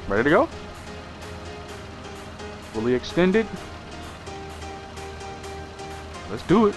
Ready to go? Fully extended. Let's do it.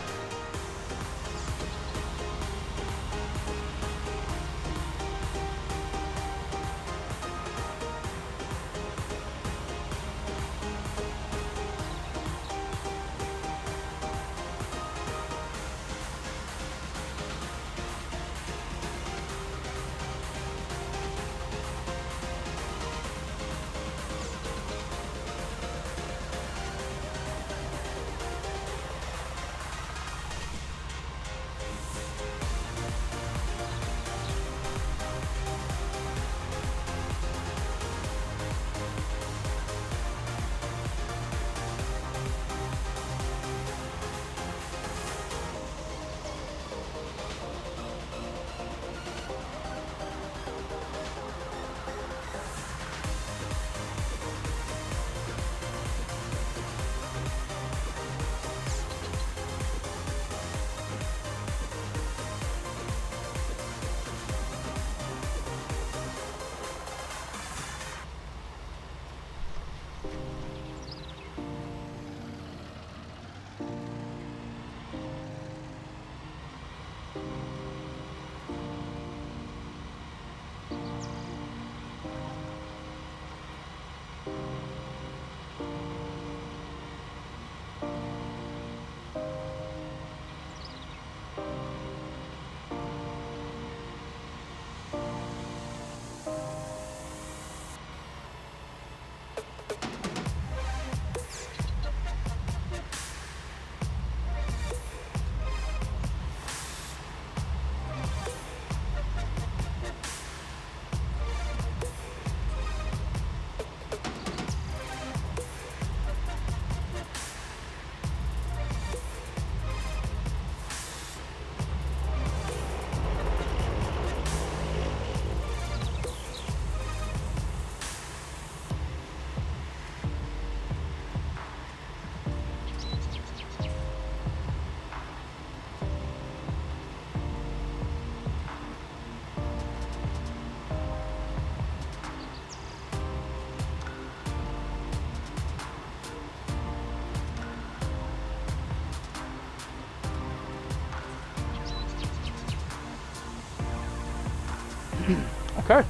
Okay.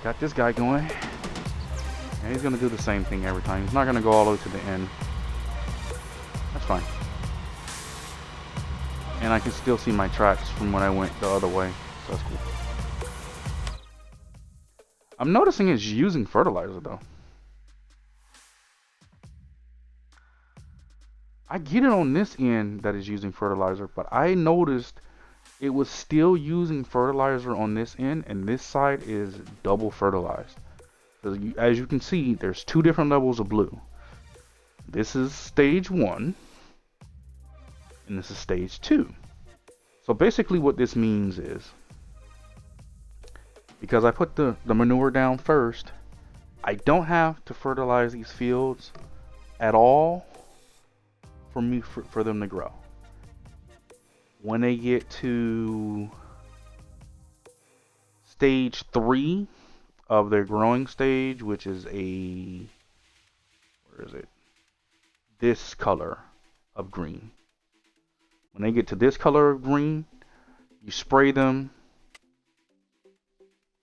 Got this guy going. And he's gonna do the same thing every time. He's not gonna go all the way to the end. That's fine. And I can still see my tracks from when I went the other way. So that's cool. I'm noticing it's using fertilizer though. I get it on this end that is using fertilizer, but I noticed it was still using fertilizer on this end, and this side is double fertilized. So as you can see, there's two different levels of blue. This is stage 1, and this is stage 2. So basically what this means is, because I put the manure down first, I don't have to fertilize these fields at all for them to grow. When they get to stage 3 of their growing stage, which is where is it? This color of green. When they get to this color of green, you spray them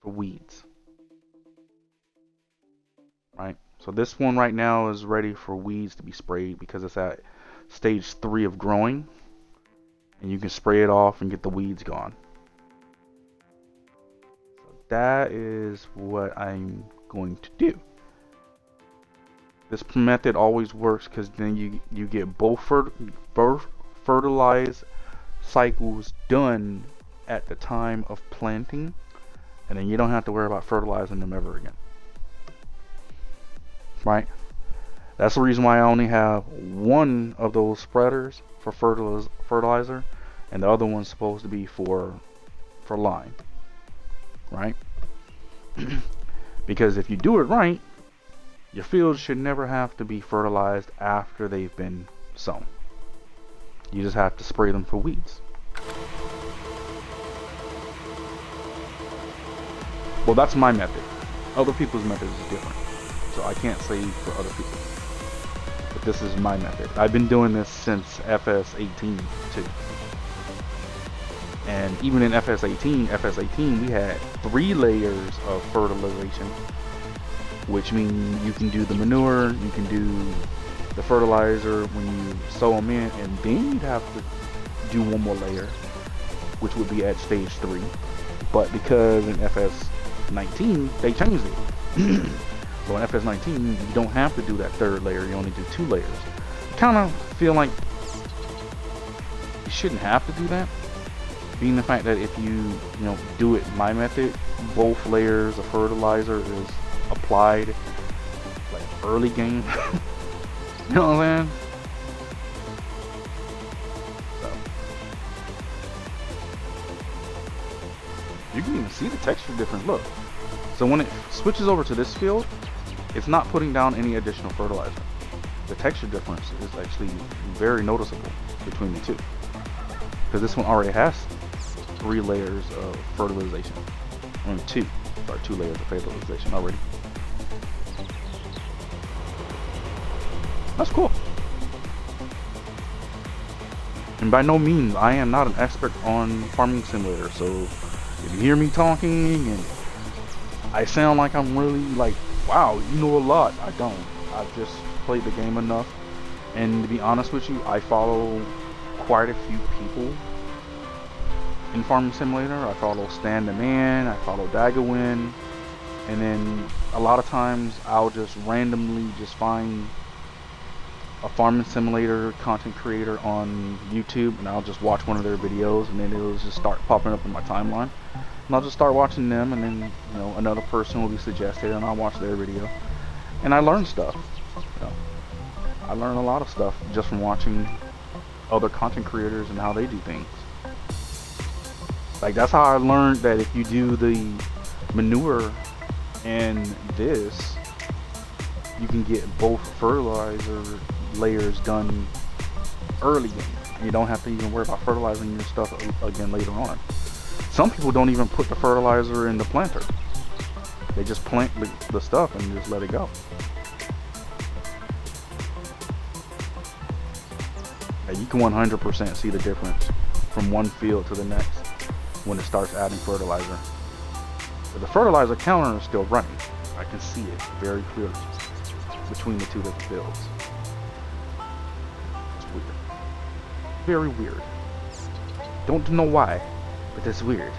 for weeds. Right? So this one right now is ready for weeds to be sprayed because it's at stage 3 of growing. And you can spray it off and get the weeds gone. So that is what I'm going to do. This method always works because then you get both fertilized cycles done at the time of planting, and then you don't have to worry about fertilizing them ever again. Right? That's the reason why I only have one of those spreaders for fertilizer, and the other one's supposed to be for lime. Right? Because if you do it right, your fields should never have to be fertilized after they've been sown. You just have to spray them for weeds. Well, that's my method. Other people's methods is different, so I can't say for other people. But this is my method. I've been doing this since FS18 too. And even in FS18, we had 3 layers of fertilization, which means you can do the manure, you can do the fertilizer when you sow them in, and then you'd have to do one more layer, which would be at stage 3. But because in FS19 they changed it, so in FS19 you don't have to do that 3rd layer, you only do 2 layers. I kind of feel like you shouldn't have to do that, being the fact that if you do it my method, both layers of fertilizer is applied like early game. You know what I'm saying? So you can even see the texture difference. Look, so when it switches over to this field, it's not putting down any additional fertilizer. The texture difference is actually very noticeable between the two, because this one already has 3 layers of fertilization. I mean 2 layers of fertilization already. That's cool. And by no means, I am not an expert on Farming Simulator, so if you hear me talking and I sound like I'm really like, wow, you know a lot, I don't. I've just played the game enough, and to be honest with you, I follow quite a few people in Farming Simulator. I follow Stan the Man, I follow Dagawin, and then a lot of times I'll just randomly just find a Farming Simulator content creator on YouTube, and I'll just watch one of their videos, and then it'll just start popping up in my timeline, and I'll just start watching them, and then another person will be suggested, and I'll watch their video, and I learn stuff. I learn a lot of stuff just from watching other content creators and how they do things. Like, that's how I learned that if you do the manure and this, you can get both fertilizer layers done early game. You don't have to even worry about fertilizing your stuff again later on. Some people don't even put the fertilizer in the planter. They just plant the stuff and just let it go. Yeah, you can 100% see the difference from one field to the next when it starts adding fertilizer. But the fertilizer counter is still running. I can see it very clearly between the 2 different fields. It's weird. Very weird. Don't know why, but it's weird.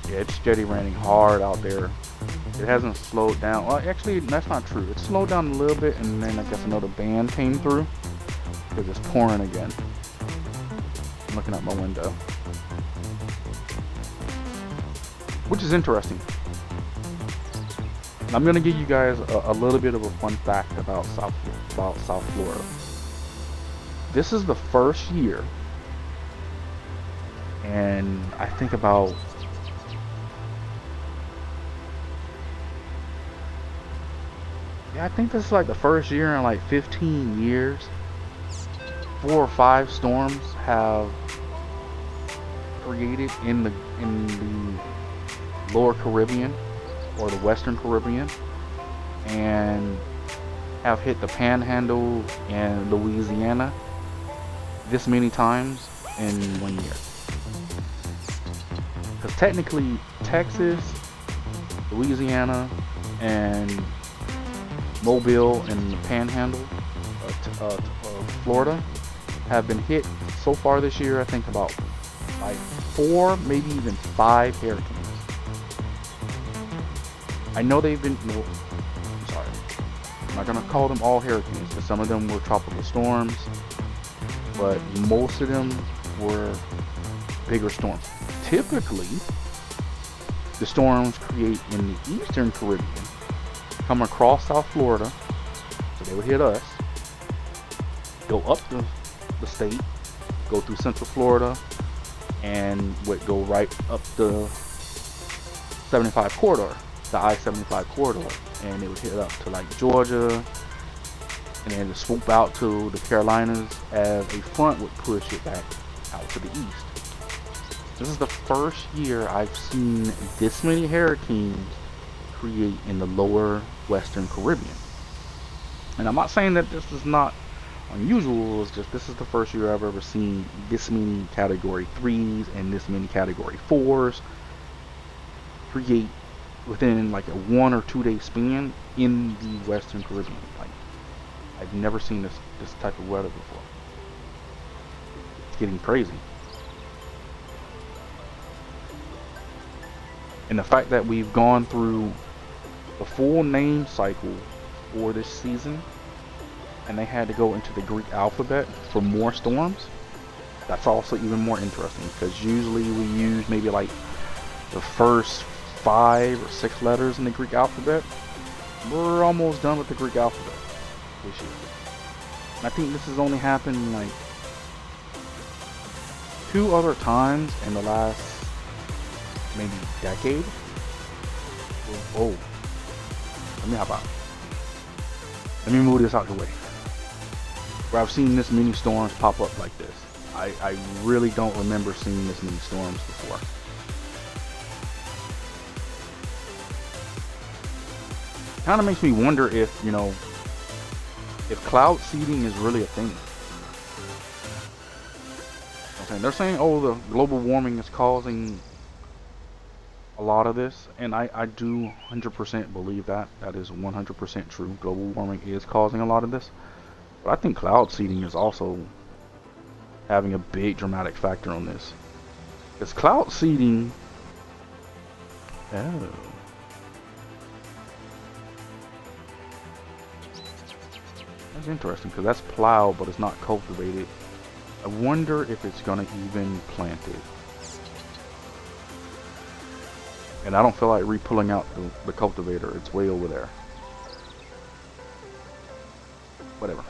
Yeah, it's steady raining hard out there. It hasn't slowed down. Well, actually, that's not true. It slowed down a little bit, and then I guess another band came through, because it's pouring again. I'm looking out my window, which is interesting. And I'm gonna give you guys a little bit of a fun fact about South Florida. This is the first year, and I think about I think this is like the first year in like 15 years 4 or 5 storms have created in the lower Caribbean or the Western Caribbean, and have hit the Panhandle and Louisiana this many times in 1 year. Because technically Texas, Louisiana, and Mobile and the Panhandle of Florida have been hit so far this year, I think about like 4, maybe even 5 hurricanes. I know they've been, no, I'm sorry, I'm not gonna call them all hurricanes, because some of them were tropical storms, but most of them were bigger storms. Typically, the storms create in the eastern Caribbean come across South Florida, so they would hit us, go up the state, go through Central Florida, and would go right up the 75 corridor, the I-75 corridor, and it would hit up to like Georgia, and then just swoop out to the Carolinas as a front would push it back out to the east. This is the first year I've seen this many hurricanes create in the lower western Caribbean. And I'm not saying that this is not unusual, it's just this is the first year I've ever seen this many category 3s and this many category 4s create within like a 1 or 2 day span in the western Caribbean. Like, I've never seen this type of weather before. It's getting crazy. And the fact that we've gone through the full name cycle for this season, and they had to go into the Greek alphabet for more storms, that's also even more interesting, because usually we use maybe like the first 5 or 6 letters in the Greek alphabet. We're almost done with the Greek alphabet this year. And I think this has only happened like 2 other times in the last maybe decade. Oh, let me move this out of the way. Where I've seen this many storms pop up like this. I really don't remember seeing this many storms before. Kind of makes me wonder if, you know, if cloud seeding is really a thing. Okay, they're saying, oh, the global warming is causing a lot of this, and I do 100% believe that. That is 100% true. Global warming is causing a lot of this. But I think cloud seeding is also having a big dramatic factor on this. Because cloud seeding... Oh. That's interesting, because that's plowed, but it's not cultivated. I wonder if it's going to even plant it. And I don't feel like re-pulling out the cultivator. It's way over there. Whatever.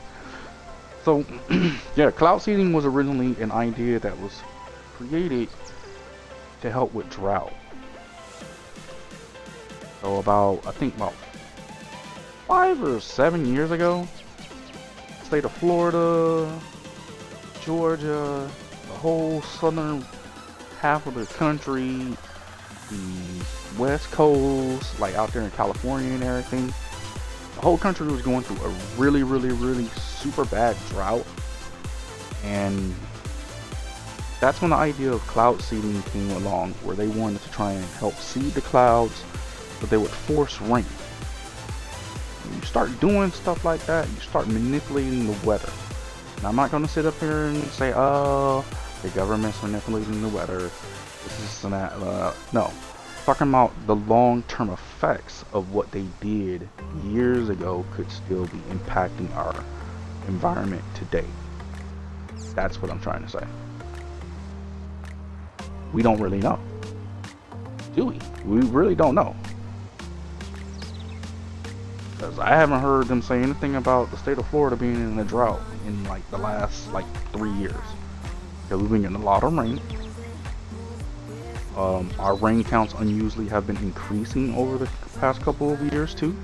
So, yeah, cloud seeding was originally an idea that was created to help with drought. So I think about 5 or 7 years ago, the state of Florida, Georgia, the whole southern half of the country, the west coast, like out there in California and everything, the whole country was going through a really super bad drought. And that's when the idea of cloud seeding came along, where they wanted to try and help seed the clouds, but they would force rain. When you start doing stuff like that, you start manipulating the weather. Now, I'm not going to sit up here and say, oh, the government's manipulating the weather, this and that. No, talking about the long-term effects of what they did years ago could still be impacting our environment today. That's what I'm trying to say. We don't really know, do we? We really don't know. Because I haven't heard them say anything about the state of Florida being in a drought in like the last 3 years. Because we've been getting a lot of rain. Our rain counts unusually have been increasing over the past couple of years too.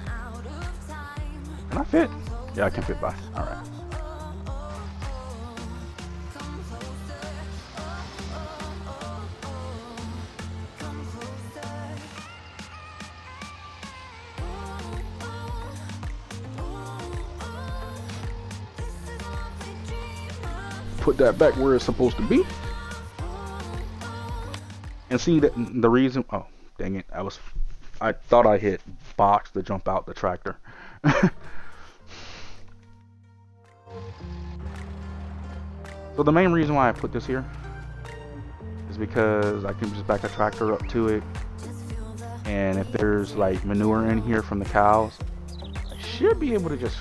Can I fit? Yeah, I can fit by. Alright. Put that back where it's supposed to be. And see that the reason, oh dang it, I thought I hit box to jump out the tractor. So the main reason why I put this here is because I can just back a tractor up to it, and if there's like manure in here from the cows, I should be able to just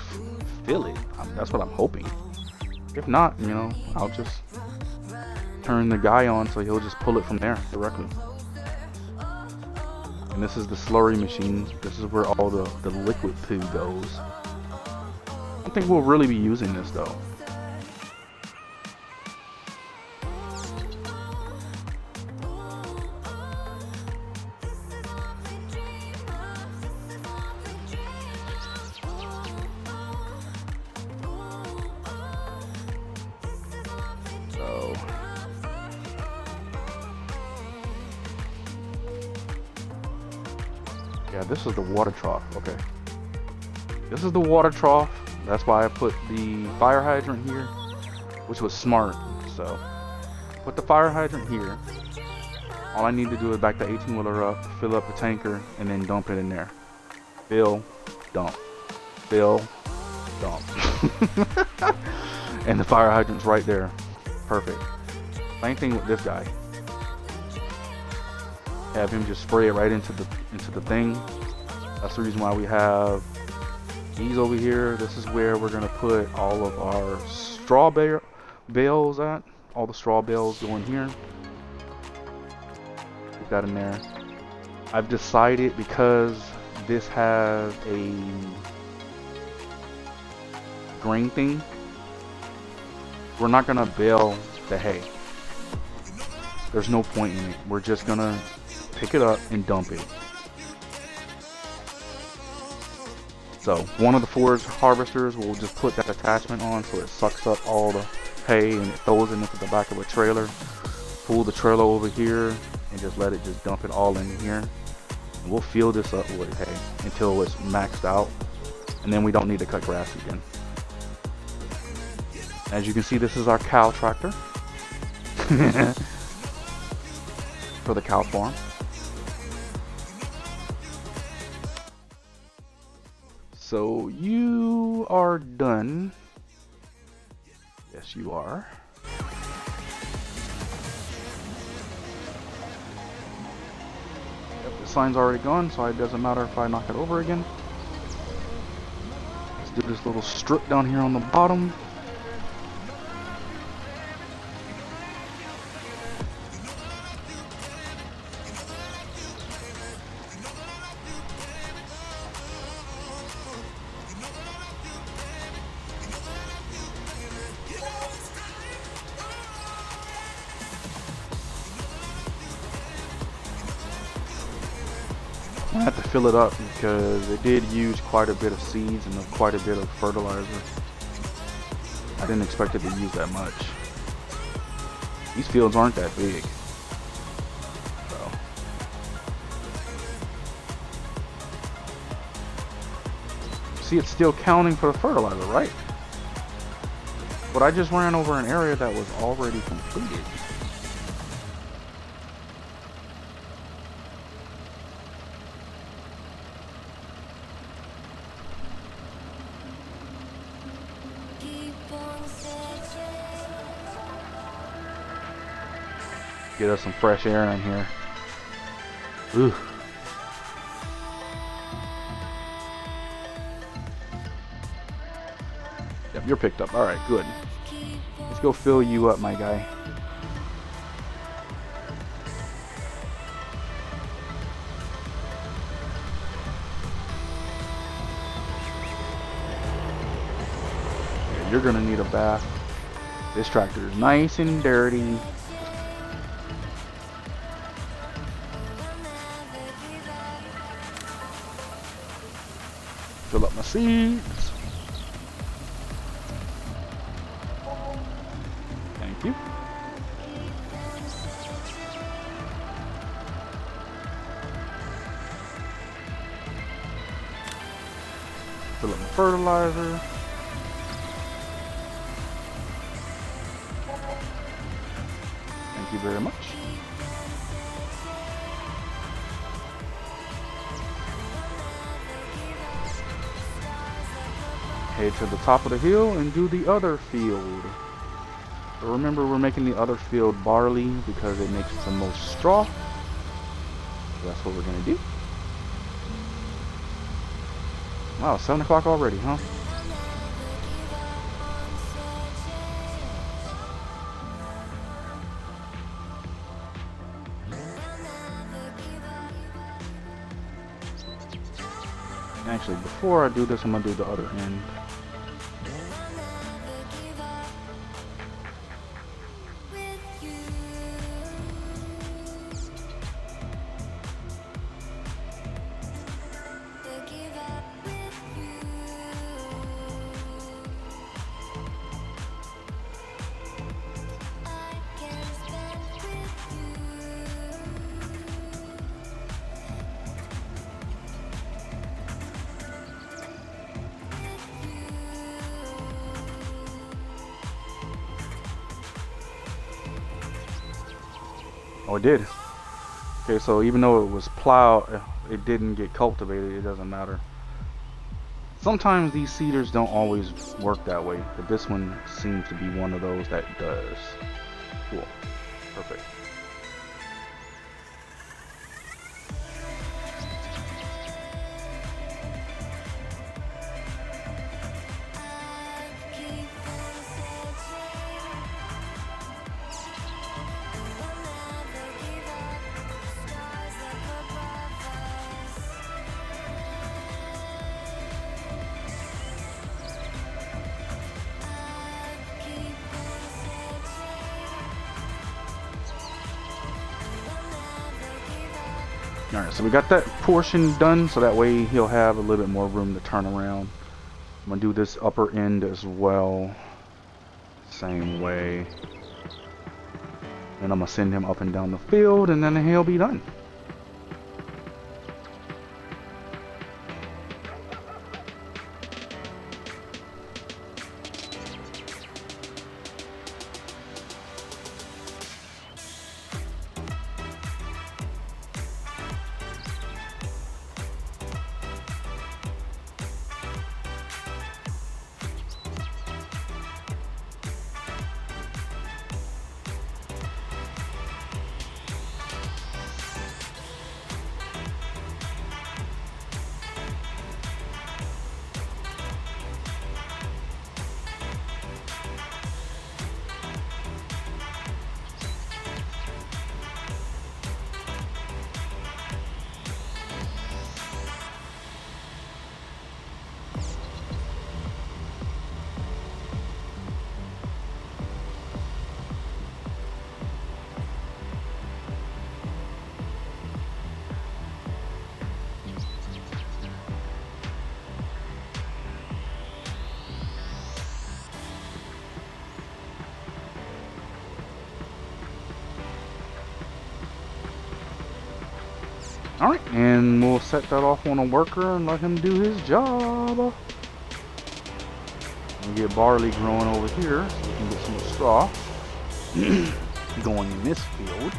fill it. That's what I'm hoping. If not, you know, I'll just turn the guy on so he'll just pull it from there directly. And this is the slurry machine. This is where all the liquid poo goes. I don't think we'll really be using this though. Yeah, this is the water trough. Okay. This is the water trough. That's why I put the fire hydrant here, which was smart. So, put the fire hydrant here. All I need to do is back the 18-wheeler up, fill up the tanker, and then dump it in there. Fill, dump. Fill, dump. And the fire hydrant's right there. Perfect. Same thing with this guy. Have him just spray it right into the thing. That's the reason why we have these over here. This is where we're gonna put all of our straw bales at. All the straw bales go in here. Put that in there. I've decided, because this has a grain thing, we're not gonna bale the hay. There's no point in it. We're just gonna pick it up and dump it. So one of the forage harvesters will just put that attachment on so it sucks up all the hay and it throws it into the back of a trailer. Pull the trailer over here and just let it just dump it all in here. And we'll fill this up with hay until it's maxed out, and then we don't need to cut grass again. As you can see, this is our cow tractor for the cow farm. So you are done. Yes, you are. Yep, the sign's already gone, so it doesn't matter if I knock it over again. Let's do this little strip down here on the bottom. I have to fill it up because it did use quite a bit of seeds and quite a bit of fertilizer. I didn't expect it to use that much. These fields aren't that big. So. See, it's still counting for the fertilizer, right? But I just ran over an area that was already completed. Get us some fresh air in here. Ooh. Yep, you're picked up. Alright, good. Let's go fill you up, my guy. Yeah, you're gonna need a bath. This tractor is nice and dirty. Fill up my seeds. Thank you. Fill up my fertilizer. Thank you very much. Head to the top of the hill and do the other field. But remember, we're making the other field barley because it makes the most straw. So that's what we're gonna do. Wow, 7 o'clock already, huh? Actually, before I do this, I'm gonna do the other end. Oh, it did. Okay, so even though it was plowed, it didn't get cultivated. It doesn't matter. Sometimes these seeders don't always work that way, but this one seems to be one of those that does. Cool. Perfect. Alright, so we got that portion done, so that way he'll have a little bit more room to turn around. I'm going to do this upper end as well. Same way. And I'm going to send him up and down the field, and then he'll be done. Alright, and we'll set that off on a worker and let him do his job. We'll get barley growing over here so we can get some straw going in this field.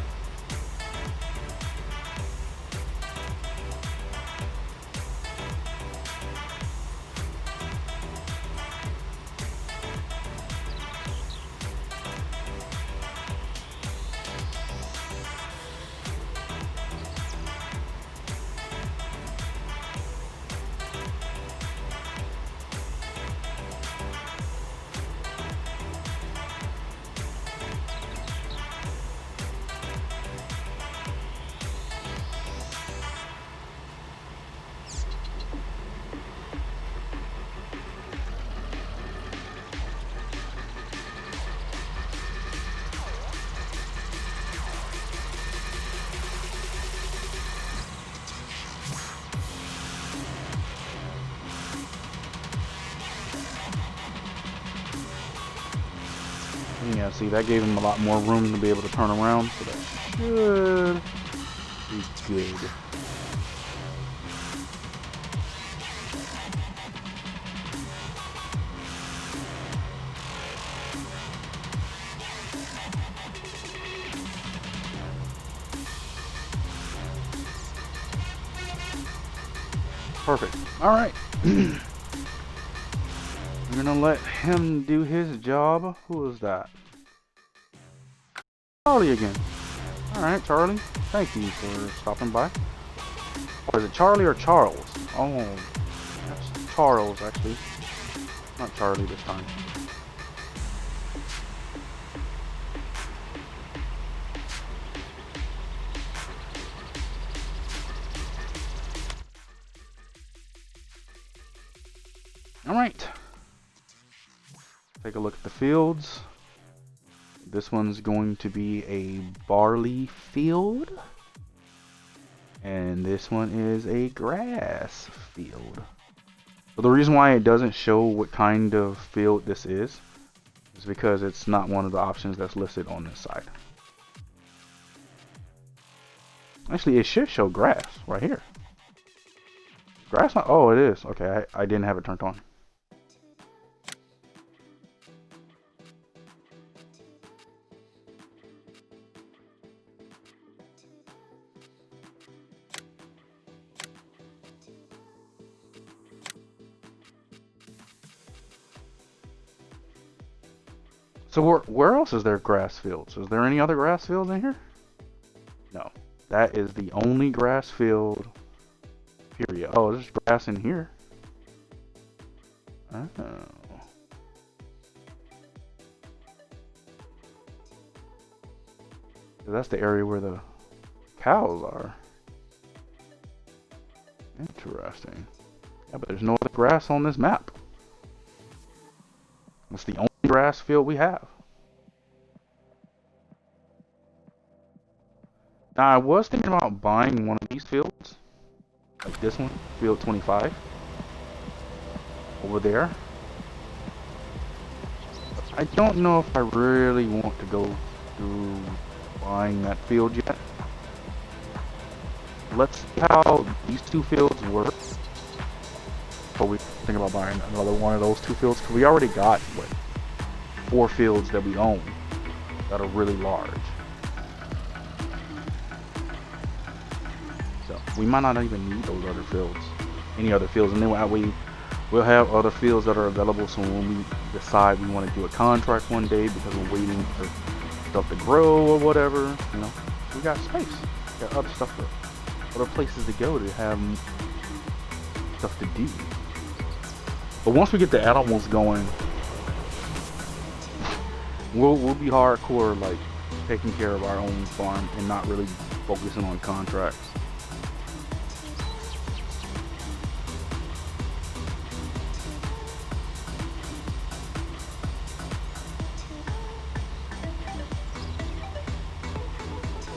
Yeah, see, that gave him a lot more room to be able to turn around, so that should be good. Perfect. Alright. We're gonna let him do his job. Who is that? Charlie again. Alright, Charlie. Thank you for stopping by. Or is it Charlie or Charles? Oh, that's Charles, actually. Not Charlie this time. Alright. Take a look at the fields. This one's going to be a barley field. And this one is a grass field. But the reason why it doesn't show what kind of field this is because it's not one of the options that's listed on this side. Actually, it should show grass right here. Grass? Oh, it is. Okay, I didn't have it turned on. So where else is there grass fields? Is there any other grass fields in here? No. That is the only grass field, period. Oh, there's grass in here. Oh. So that's the area where the cows are. Interesting. Yeah, but there's no other grass on this map. That's the only grass field we have. Now, I was thinking about buying one of these fields, like this one, field 25, over there. I don't know if I really want to go through buying that field yet. Let's see how these two fields work before we think about buying another one of those two fields, because we already got, what, 4 fields that we own that are really large. So we might not even need those other fields, any other fields, and then we'll have other fields that are available. So when we decide we want to do a contract one day because we're waiting for stuff to grow or whatever, you know, we got space, we got other stuff, other places to go to have stuff to do. But once we get the animals going, we'll be hardcore, like taking care of our own farm and not really focusing on contracts.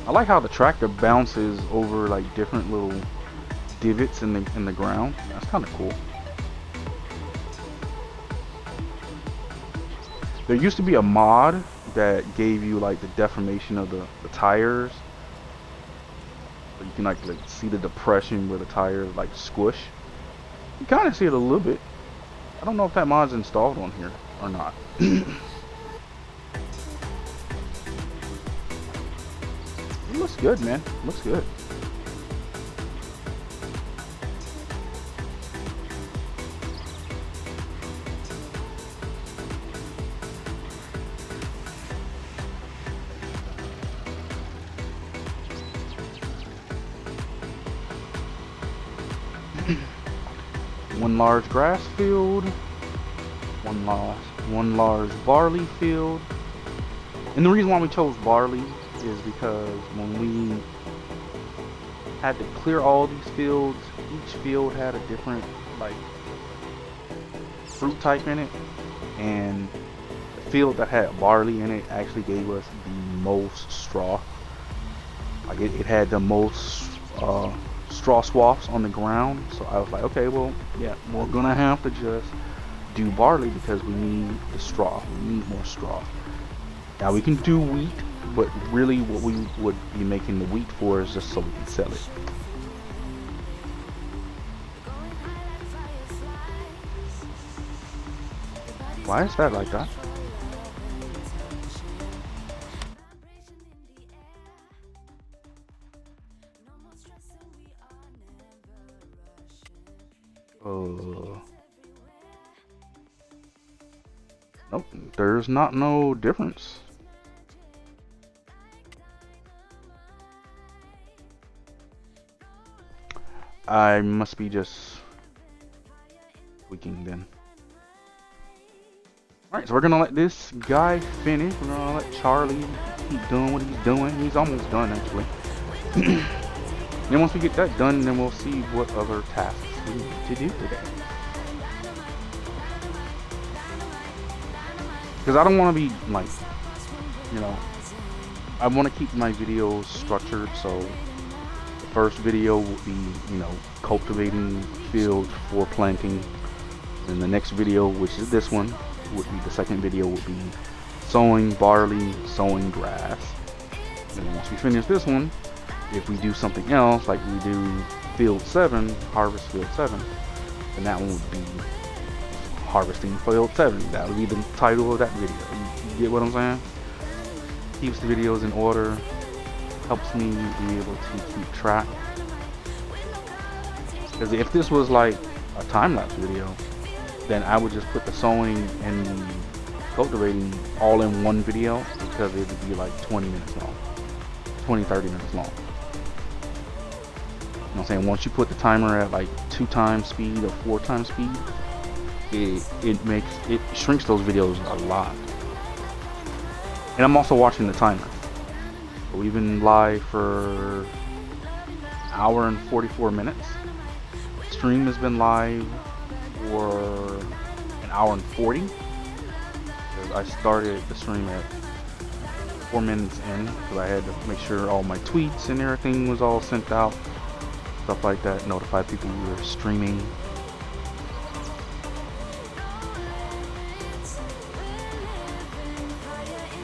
I like how the tractor bounces over like different little divots in the ground. That's kind of cool. There used to be a mod that gave you like the deformation of the tires. So you can like see the depression where the tires like squish. You kind of see it a little bit. I don't know if that mod's installed on here or not. It looks good, man. It looks good. One large grass field, one large barley field. And the reason why we chose barley is because when we had to clear all these fields, each field had a different like fruit type in it, and the field that had barley in it actually gave us the most straw. Like it had the most straw swaths on the ground. So I was like, okay, well, yeah, we're gonna have to just do barley because we need the straw. We need more straw. Now we can do wheat, but really what we would be making the wheat for is just so we can sell it. Why is that like that? Nope, there's not no difference. I must be just tweaking then. Alright, so we're gonna let this guy finish. We're gonna let Charlie keep doing what he's doing. He's almost done actually. Then once we get that done, then we'll see what other tasks we need to do today. because I don't want to be like, you know, I want to keep my videos structured. So the first video will be, you know, cultivating field for planting. And the next video, which is this one, would be the second video would be sowing barley, sowing grass. And then once we finish this one, if we do something else, like we do field 7, harvest field 7, then that one would be harvesting field 7. That would be the title of that video. You get what I'm saying? Keeps the videos in order, helps me be able to keep track. Because if this was like a time-lapse video, then I would just put the sowing and the cultivating all in one video, because it would be like 20 minutes long, 20-30 minutes long. You know what I'm saying? Once you put the timer at like 2 times speed or 4 times speed, it shrinks those videos a lot. And I'm also watching the timer. We've been live for an hour and 44 minutes. Stream has been live for an hour and 40. I started the stream at 4 minutes in, because I had to make sure all my tweets and everything was all sent out. Stuff like that, notify people we were streaming.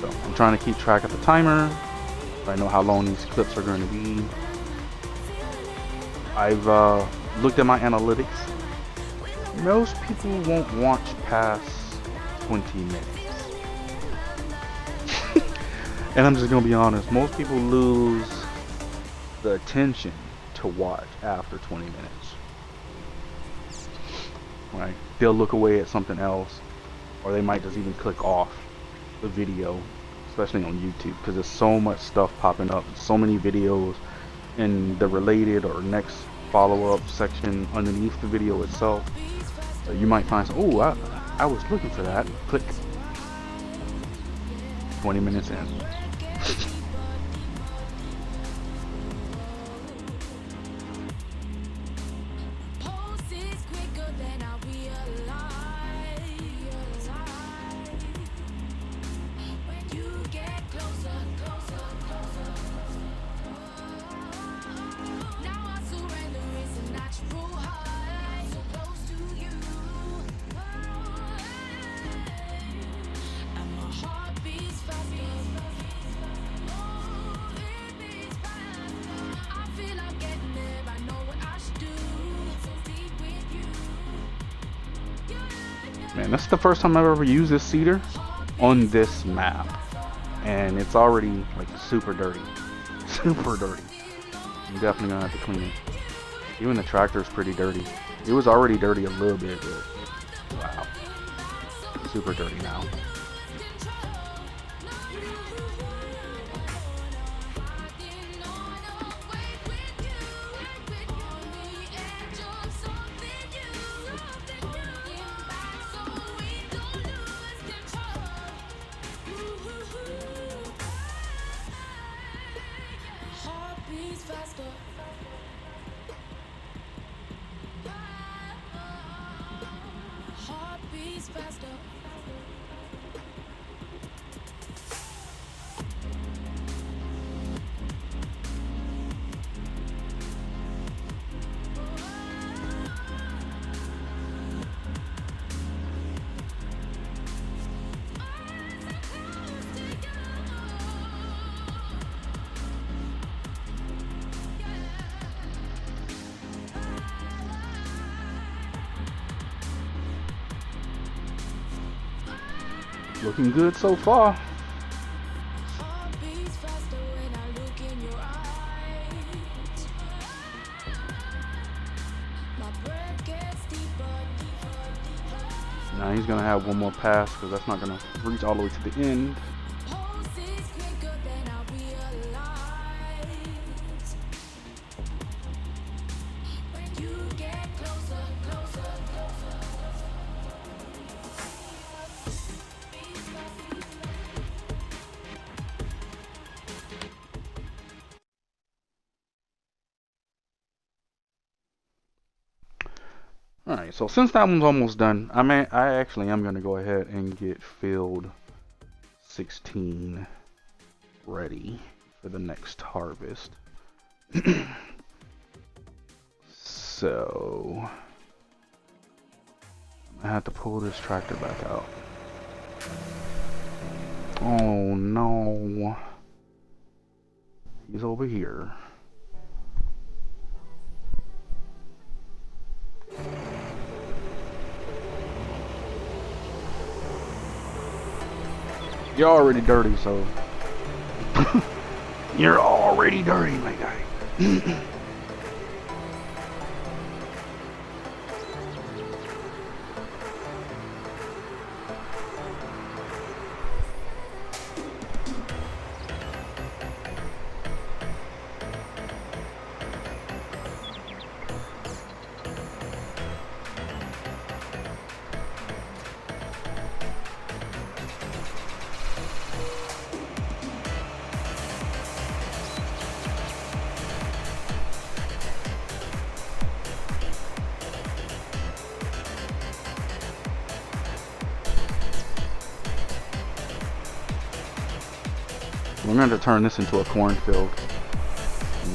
So I'm trying to keep track of the timer. I know how long these clips are going to be. I've looked at my analytics. Most people won't watch past 20 minutes. And I'm just going to be honest, most people lose the attention to watch after 20 minutes. Right? They'll look away at something else, or they might just even click off the video, especially on YouTube, because there's so much stuff popping up, so many videos in the related or next follow-up section underneath the video itself. So you might find, oh, I was looking for that. Click. 20 minutes in. Man, that's the first time I've ever used this seeder on this map, and it's already like super dirty. Super dirty. I'm definitely gonna have to clean it. Even the tractor is pretty dirty. It was already dirty a little bit, but wow, super dirty now. Looking good so far. Now he's gonna have one more pass, because that's not gonna reach all the way to the end. Alright, so since that one's almost done, I actually am going to go ahead and get field 16 ready for the next harvest. So I have to pull this tractor back out. Oh no, he's over here. You're already dirty, so you're already dirty, my guy. We're going to have to turn this into a cornfield.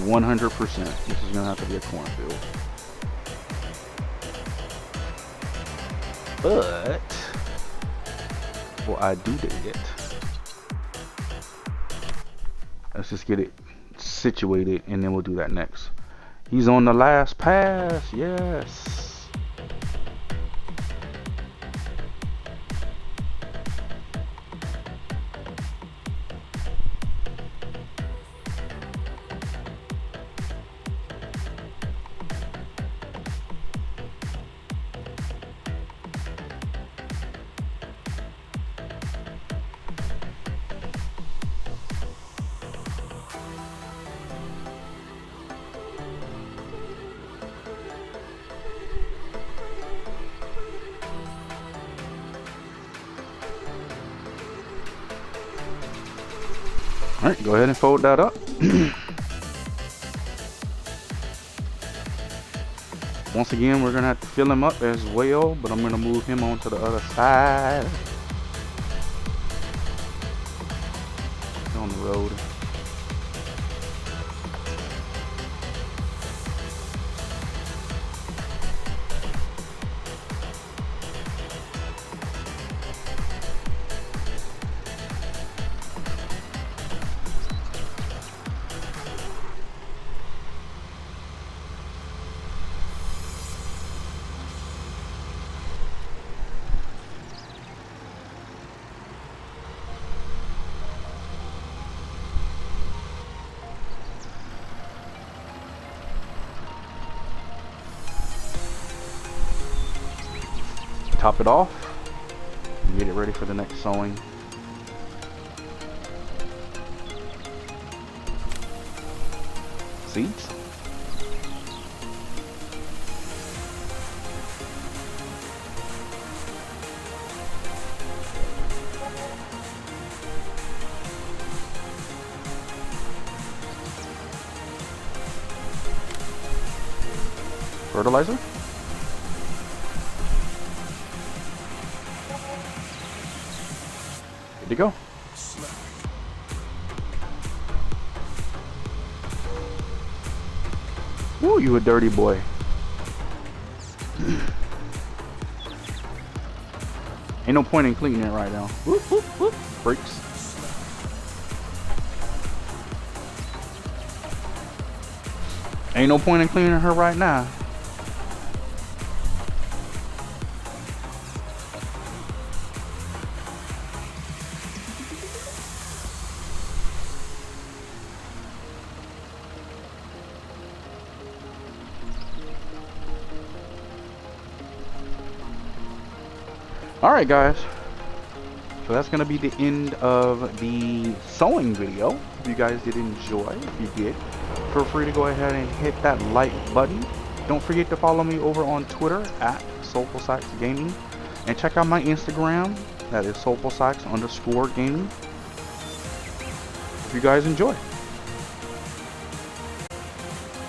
100%. This is going to have to be a cornfield. But what I do to it, let's just get it situated and then we'll do that next. He's on the last pass. Yes. Alright, go ahead and fold that up. Once again, we're going to have to fill him up as well, but I'm going to move him onto the other side. On the road. Top it off and get it ready for the next sowing. Seeds. Fertilizer. Good to go. Ooh, you a dirty boy. Ain't no point in cleaning it right now. Whoop, whoop, whoop. Brakes. Ain't no point in cleaning her right now. Alright guys, so that's going to be the end of the sewing video. If you guys did enjoy, if you did, feel free to go ahead and hit that like button. Don't forget to follow me over on Twitter at SoulfulSax Gaming. And check out my Instagram, that is SoulfulSax_gaming. If you guys enjoy.